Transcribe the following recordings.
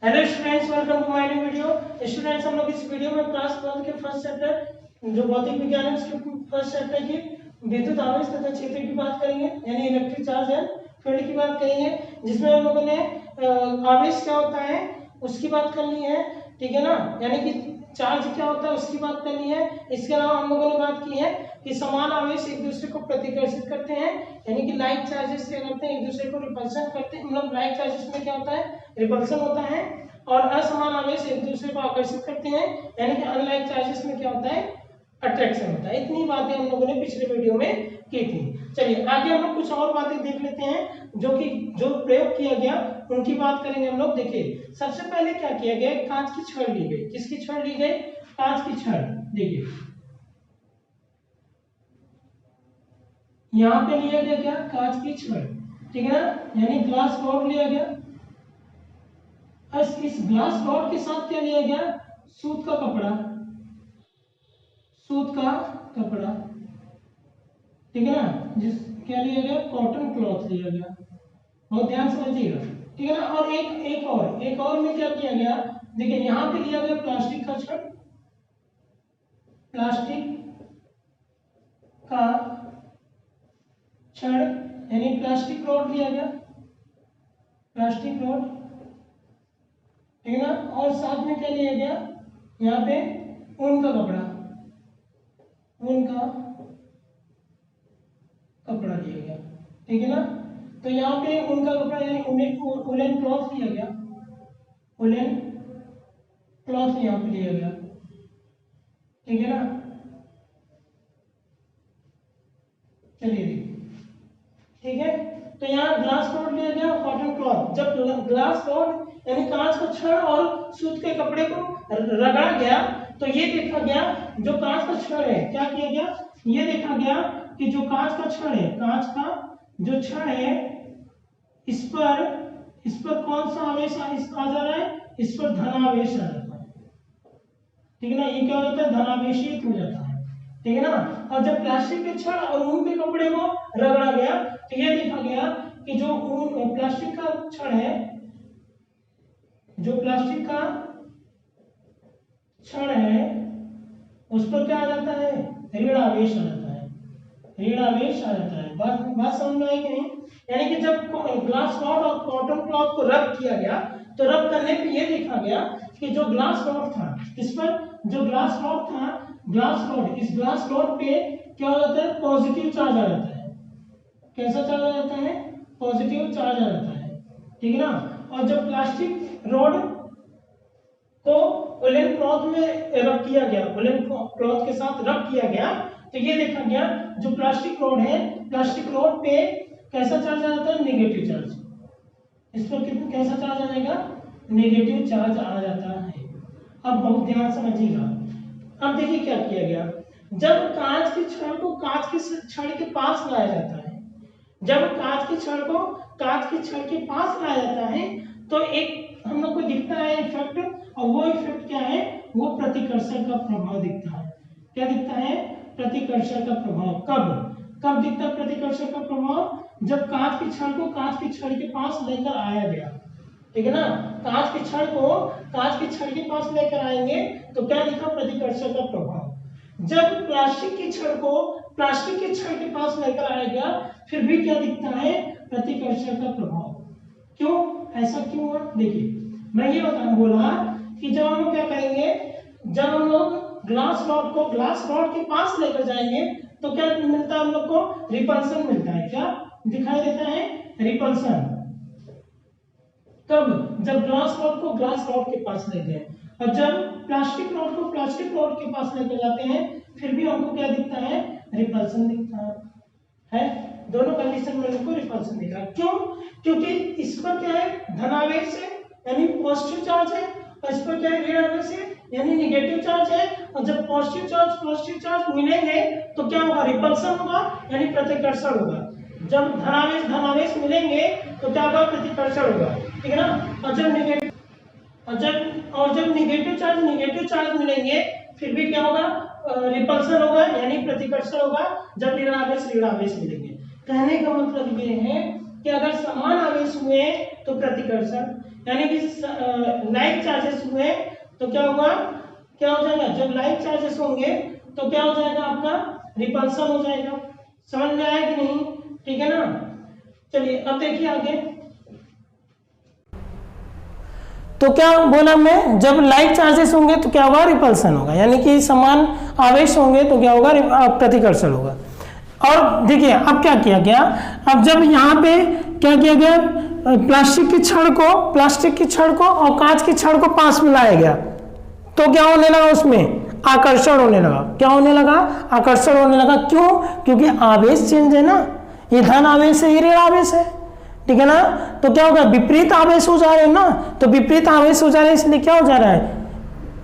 Hello students, welcome to my new video. Students, हम लोग इस वीडियो में क्लास 12 के फर्स्ट चैप्टर जो भौतिक विज्ञान है उसके फर्स्ट चैप्टर की विद्युत आवेश तथा क्षेत्र की बात करेंगे, यानी इलेक्ट्रिक चार्ज एंड फील्ड की बात करेंगे, जिसमें हम लोगों ने आवेश क्या होता है उसकी बात करनी है, ठीक है ना। यानी कि चार्ज क्या होता है उसकी बात करनी है। इसके अलावा हम लोगों ने बात की है कि समान आवेश एक दूसरे को प्रतिकर्षित करते हैं, यानी कि लाइक चार्जेस क्या करते हैं, एक दूसरे को रिपल्शन करते हैं। मतलब लाइक चार्जेस में क्या होता है, रिपल्शन होता है, और असमान आवेश एक दूसरे को आकर्षित करते हैं, यानी कि अनलाइक चार्जेस में क्या होता है, अट्रैक्शन होता है। इतनी बातें हम लोगों ने पिछले वीडियो में की थी। चलिए आगे हम लोग कुछ और बातें देख लेते हैं जो प्रयोग किया गया उनकी बात करेंगे हम लोग। देखिए सबसे पहले क्या किया गया, कांच की छड़ ली गई। किसकी छड़ ली गई? कांच की छड़। देखिए यहाँ पे लिया गया क्या, कांच की छड़, ठीक है ना, यानी ग्लास रॉड लिया गया। इस ग्लास रॉड के साथ क्या लिया गया, सूत का कपड़ा, सूत का कपड़ा, ठीक है ना, जिस क्या लिया गया, कॉटन क्लॉथ लिया गया। बहुत ध्यान समझिएगा, ठीक है ना। और एक और में क्या किया गया, देखिए यहाँ पे लिया गया प्लास्टिक का छड़, प्लास्टिक का छड़, यानी प्लास्टिक रॉड लिया गया, प्लास्टिक रॉड, ठीक है ना। और साथ में क्या लिया गया, यहाँ पे ऊन का कपड़ा, ऊन का कपड़ा लिया गया, ठीक है ना। तो यहाँ पे ऊन का कपड़ा यानी उलेन क्लॉथ लिया गया, उलेन क्लॉथ यहाँ पे लिया गया, ठीक है ना। चलिए ठीक है, तो यहाँ ग्लास रॉड लिया गया, कॉटन क्लॉथ। जब ग्लास रॉड यानी कांच का छड़ और सूत के कपड़े को रगड़ा गया तो ये देखा गया जो कांच का छड़ है, क्या किया गया, ये देखा गया कि जो कांच का छड़ है, कांच का जो छड़ है, इस पर कौन सा आवेश आ जा रहा है, इस पर धनावेश आ जाता है, ठीक है ना। ये क्या हो जाता है, धनावेशित हो जाता है, ठीक है ना। और जब प्लास्टिक के छड़ और ऊन के कपड़े को रगड़ा गया तो ये देखा गया कि जो ऊन प्लास्टिक का छड़ है, जो प्लास्टिक का छड़ है उस पर क्या आ जाता है, ऋण आवेश आ जाता है, ऋण आवेश आ जाता है। बात समझ में आई कि नहीं? यानी कि जब ग्लास रॉड और कॉटन क्लॉथ को रब किया गया तो रब करने पे ये देखा गया कि जो ग्लास रॉड था, इस पर जो ग्लास रॉड था, ग्लास रॉड, इस ग्लास रॉड पे क्या हो जाता है, पॉजिटिव चार्ज आ जाता है। कैसा चार्ज आ जाता है, पॉजिटिव चार्ज आ जाता है, ठीक है ना। और जब प्लास्टिक रॉड को वुलन क्लॉथ में रब किया गया, वुलन क्लॉथ के साथ रब किया गया तो ये देखा गया जो प्लास्टिक रॉड है, प्लास्टिक रॉड पे कैसा चार्ज आ जाता है, नेगेटिव चार्ज। इस पर कितना कैसा चार्ज आ जाएगा, नेगेटिव चार्ज आ जाता है। अब बहुत ध्यान समझिएगा। अब देखिए क्या किया गया, जब कांच की छड़ को कांच की छड़ के पास लाया जाता है, जब कांच की छड़ को कांच की छड़ के पास लाया जाता है तो एक हम लोग को दिखता है इफेक्ट, और वो इफेक्ट क्या है, वो प्रतिकर्षण का प्रभाव दिखता है। क्या दिखता है, प्रतिकर्षण का प्रभाव। कब दिखता है प्रतिकर्षण का प्रभाव, जब कांच की छड़ को कांच की छड़ के पास लेकर आया गया, ठीक है ना। कांच की छड़ को कांच की छड़ के पास लेकर आएंगे तो क्या दिखा, प्रतिकर्षण का प्रभाव। जब प्लास्टिक की छड़ को प्लास्टिक के छड़ के पास लेकर आया गया फिर भी क्या दिखता है, प्रतिकर्षण का प्रभाव। क्यों, ऐसा क्यों हुआ, देखिए मैं ये बोला कि जब हम लोग क्या करेंगे, जब हम लोग ग्लास रॉड को ग्लास रॉड के पास लेकर जाएंगे तो क्या मिलता है, हम लोग को रिपल्सन मिलता है। क्या दिखाई देता है, रिपल्सन। कब, जब ग्लास रॉड को ग्लास रॉड के पास ले गए, और जब प्लास्टिक रॉड को प्लास्टिक रॉड के पास लेकर जाते हैं फिर भी हमको क्या दिखता है, रिपल्सन दिखता है। दोनों कंडीशन में हमको रिपल्सन दिख रहा है। क्यों, क्योंकि इस पर क्या है, धनावेश है यानी पॉजिटिव चार्ज है, और इस पर क्या है, ऋण आवेश है यानी नेगेटिव चार्ज है। और जब पॉजिटिव चार्ज मिलेंगे तो क्या होगा, रिपल्सन होगा यानी प्रतिकर्षण होगा। जब धनावेश मिलेंगे तो क्या होगा, प्रतिकर्षण होगा, ठीक है ना। और जब नेगेटिव चार्ज मिलेंगे फिर भी क्या होगा, रिपल्सन होगा यानी प्रतिकर्षण होगा। जब ऋण आवेश मिलेंगे, कहने का मतलब ये है कि अगर समान आवेश हुए तो प्रतिकर्षण, यानी कि लाइक चार्जेस हुए तो क्या होगा, क्या हो जाएगा, जब लाइक चार्जेस होंगे तो क्या हो जाएगा, आपका रिपल्सन हो जाएगा। समझ में आया कि नहीं, ठीक है ना। चलिए अब देखिए आगे, तो क्या बोला मैं, जब लाइक चार्जेस होंगे तो क्या होगा, रिपल्सन होगा, यानी कि समान आवेश होंगे तो क्या होगा, प्रतिकर्षण होगा। और देखिए अब क्या किया गया, अब जब यहाँ पे क्या किया गया, प्लास्टिक की छड़ को और कांच की छड़ को पास मिलाया गया, तो क्या होने लगा, उसमें आकर्षण होने लगा। क्या होने लगा, आकर्षण होने लगा। क्यों, क्योंकि आवेश चेंज है ना, ये धन आवेश है, ये ऋण आवेश है, ठीक है ना। तो क्या होगा, विपरीत आवेश हो जा रहे हैं ना, तो विपरीत आवेश हो जा रहे हैं, इसलिए क्या हो जा रहा है,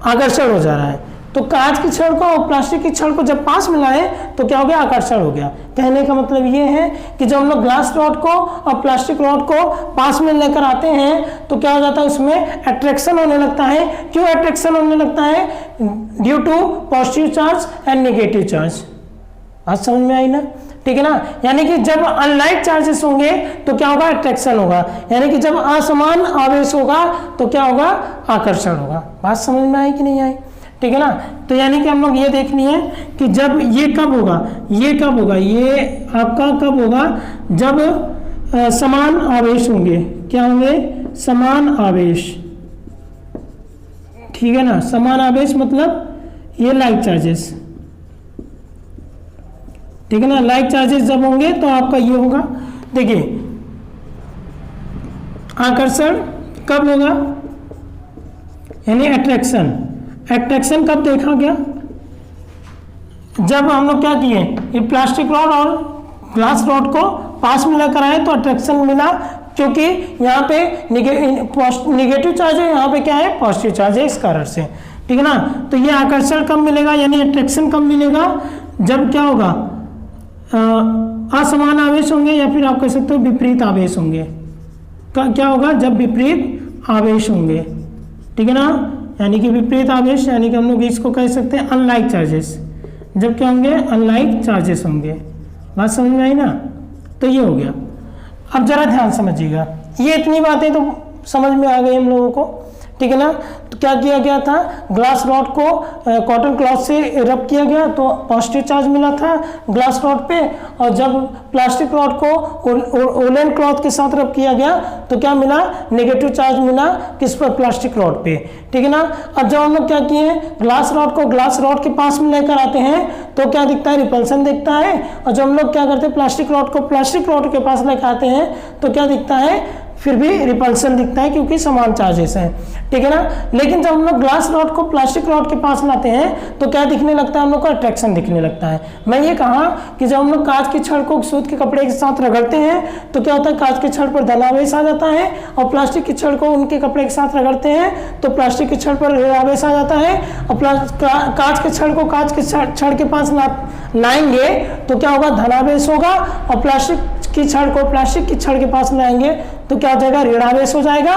आकर्षण हो जा रहा है। तो कांच की छड़ को और प्लास्टिक की छड़ को जब पास मिलाए तो क्या हो गया, आकर्षण हो गया। कहने का मतलब ये है कि जब हम लोग ग्लास रॉड को और प्लास्टिक रॉड को पास में लेकर आते हैं तो क्या हो जाता है, उसमें अट्रैक्शन होने लगता है। क्यों अट्रैक्शन होने लगता है, due to positive charge and negative charge. बात समझ में आई ना, ठीक है ना। यानी कि जब अनलाइक चार्जेस होंगे तो क्या होगा, अट्रैक्शन होगा, यानी कि जब असमान आवेश होगा तो क्या होगा, आकर्षण होगा। बात समझ में आई कि नहीं आई, ठीक है ना। तो यानी कि हम लोग ये देखनी है कि जब ये कब होगा, ये कब होगा, ये आपका कब होगा, जब समान आवेश होंगे। क्या होंगे, समान आवेश, ठीक है ना। समान आवेश मतलब ये लाइक चार्जेस, ठीक है ना। लाइक चार्जेस जब होंगे तो आपका ये होगा, देखिए आकर्षण कब होगा, यानी अट्रैक्शन। अट्रैक्शन कब देखा गया, जब हम लोग क्या किए, ये प्लास्टिक रॉड और ग्लास रॉड को पास में लेकर आए तो अट्रैक्शन मिला, क्योंकि यहाँ पे निगेटिव चार्ज है, यहाँ पे क्या है, पॉजिटिव चार्ज है, इस कारण से, ठीक है ना। तो ये आकर्षण कब मिलेगा, यानी अट्रैक्शन कब मिलेगा, जब क्या होगा, असमान आवेश होंगे, या फिर आप कह सकते हो विपरीत आवेश होंगे। क्या होगा, जब विपरीत आवेश होंगे, ठीक है ना। यानी कि विपरीत आवेश, यानी कि हम लोग इसको कह सकते हैं अनलाइक चार्जेस। जब क्या होंगे, अनलाइक चार्जेस होंगे। बात समझ में आई ना, तो ये हो गया। अब जरा ध्यान समझिएगा, ये इतनी बातें तो समझ में आ गई हम लोगों को, ठीक है ना। तो क्या किया गया था, ग्लास रॉड को कॉटन क्लॉथ से रब किया गया तो पॉजिटिव चार्ज मिला था ग्लास रॉड पे, और जब प्लास्टिक रॉड को वूलन क्लॉथ के साथ रब किया गया तो क्या मिला, नेगेटिव चार्ज मिला, किस पर, प्लास्टिक रॉड पे, ठीक है ना। अब जब हम लोग क्या किए, ग्लास रॉड को ग्लास रॉड के पास में लेकर आते हैं तो क्या दिखता है, रिपल्सन दिखता है। और जब हम लोग क्या करते हैं, प्लास्टिक रॉड को प्लास्टिक रॉड के पास लेकर आते हैं तो क्या दिखता है, फिर भी रिपल्सन दिखता है, क्योंकि समान चार्जेस हैं, ठीक है ना। लेकिन जब हम लोग ग्लास रॉड को प्लास्टिक रॉड के पास लाते हैं तो क्या दिखने लगता है, हम लोग को अट्रैक्शन दिखने लगता है। मैं ये कहा कि जब हम लोग कांच की छड़ को सूत के कपड़े के साथ रगड़ते हैं तो क्या होता है, कांच की छड़ पर धनावेश आ जाता है, और प्लास्टिक की छड़ को उनके कपड़े के साथ रगड़ते हैं तो प्लास्टिक की छड़ पर ऋणावेश आ जाता है। और कांच के छड़ को कांच के छड़ के पास लाएंगे तो क्या होगा, धनावेश होगा, और प्लास्टिक की छड़ को प्लास्टिक की छड़ के पास लाएंगे तो क्या हो जाएगा, ऋणावेश हो जाएगा।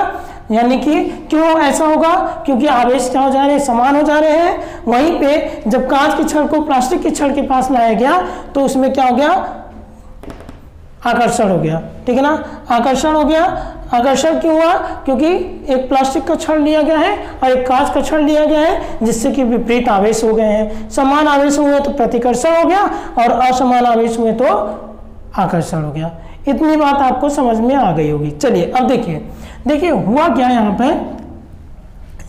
यानी कि क्यों ऐसा होगा, क्योंकि आवेश क्या हो जा रहे हैं, समान हो जा रहे हैं। वहीं पे जब कांच की छड़ को प्लास्टिक की छड़ के पास लाया गया तो उसमें क्या हो गया, आकर्षण हो गया, ठीक है ना। आकर्षण हो गया। आकर्षण क्यों हुआ, क्योंकि एक प्लास्टिक का छड़ लिया गया है और एक कांच का छड़ लिया गया है, जिससे कि विपरीत आवेश हो गए हैं। समान आवेश हुए तो प्रतिकर्षण हो गया, और असमान आवेश हुए तो आकर्षण हो गया। इतनी बात आपको समझ में आ गई होगी। चलिए अब देखिए हुआ क्या,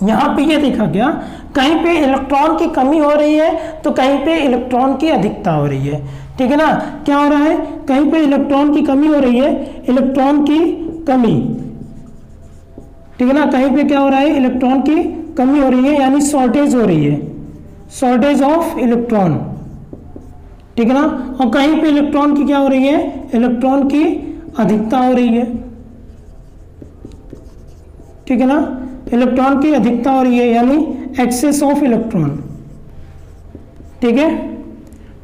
यहाँ पे ये देखा गया, कहीं पे इलेक्ट्रॉन की कमी हो रही है तो कहीं पे इलेक्ट्रॉन की अधिकता हो रही है, ठीक है ना। क्या हो रहा है, कहीं पे इलेक्ट्रॉन की कमी हो रही है, इलेक्ट्रॉन की कमी, ठीक है ना। कहीं पे क्या हो रहा है, इलेक्ट्रॉन की कमी हो रही है, यानी शॉर्टेज हो रही है, शॉर्टेज ऑफ इलेक्ट्रॉन, ठीक है ना। और कहीं पे इलेक्ट्रॉन की क्या हो रही है, इलेक्ट्रॉन की अधिकता हो रही है, ठीक है ना। इलेक्ट्रॉन की अधिकता हो रही है, यानी एक्सेस ऑफ इलेक्ट्रॉन, ठीक है।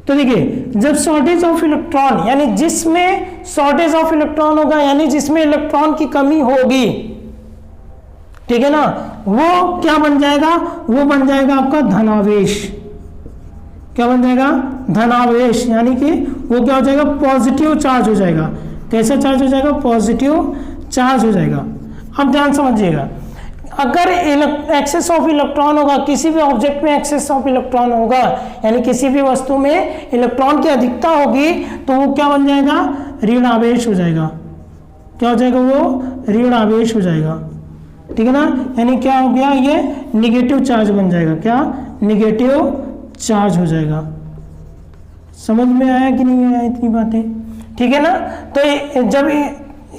तो देखिए जब शॉर्टेज ऑफ इलेक्ट्रॉन, यानी जिसमें शॉर्टेज ऑफ इलेक्ट्रॉन होगा, यानी जिसमें इलेक्ट्रॉन की कमी होगी, ठीक है ना, वो क्या बन जाएगा, वो बन जाएगा आपका धनावेश। क्या बन जाएगा, धनावेश, यानी कि वो क्या हो जाएगा, पॉजिटिव चार्ज हो जाएगा। कैसा चार्ज हो जाएगा, पॉजिटिव चार्ज हो जाएगा। अब ध्यान समझिएगा, अगर एक्सेस ऑफ इलेक्ट्रॉन होगा, किसी भी ऑब्जेक्ट में एक्सेस ऑफ इलेक्ट्रॉन होगा, यानी किसी भी वस्तु में इलेक्ट्रॉन की अधिकता होगी, तो वो क्या बन जाएगा, ऋण आवेश हो जाएगा। क्या हो जाएगा, वो ऋण आवेश हो जाएगा, ठीक है ना। यानी क्या हो गया, ये निगेटिव चार्ज बन जाएगा। क्या, निगेटिव चार्ज हो जाएगा। समझ में आया कि नहीं आया इतनी बातें, ठीक है ना। तो जब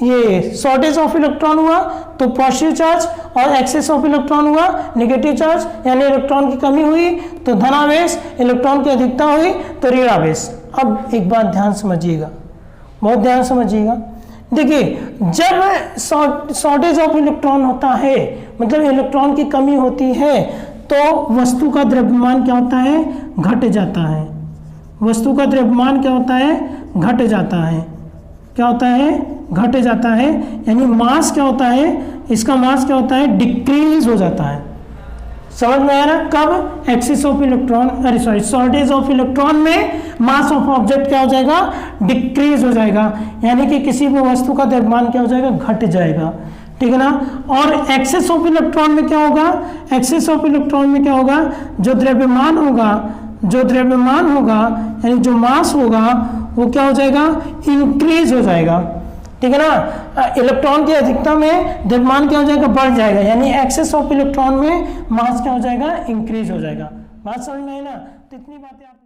ये शॉर्टेज ऑफ इलेक्ट्रॉन हुआ तो पॉजिटिव चार्ज, और एक्सेस ऑफ इलेक्ट्रॉन हुआ नेगेटिव चार्ज, यानी इलेक्ट्रॉन की कमी हुई तो धनावेश, इलेक्ट्रॉन की अधिकता हुई तो ऋण आवेश। अब एक बात ध्यान समझिएगा, बहुत ध्यान समझिएगा। देखिए, जब शॉर्टेज ऑफ इलेक्ट्रॉन होता है, मतलब इलेक्ट्रॉन की कमी होती है, तो वस्तु का द्रव्यमान क्या होता है, घट जाता है। वस्तु का द्रव्यमान क्या होता है, घट जाता है। क्या होता है, घट जाता है। यानी मास क्या होता है, इसका मास क्या होता है, डिक्रीज हो जाता है। समझ में आया ना। कब, एक्सेस ऑफ इलेक्ट्रॉन, अरे सॉरी, शॉर्टेज ऑफ इलेक्ट्रॉन में मास ऑफ ऑब्जेक्ट क्या हो जाएगा, डिक्रीज हो जाएगा। यानी कि किसी भी वस्तु का द्रव्यमान क्या हो जाएगा, घट जाएगा, ठीक है ना। और एक्सेस ऑफ इलेक्ट्रॉन में क्या होगा, एक्सेस ऑफ इलेक्ट्रॉन में क्या होगा, जो द्रव्यमान होगा, यानी जो मास होगा, वो क्या हो जाएगा, इंक्रीज हो जाएगा, ठीक है ना। इलेक्ट्रॉन की अधिकता में द्रव्यमान क्या हो जाएगा, बढ़ जाएगा। यानी एक्सेस ऑफ इलेक्ट्रॉन में मास क्या हो जाएगा, इंक्रीज हो जाएगा। बात समझ में आई ना। तो इतनी बातें आप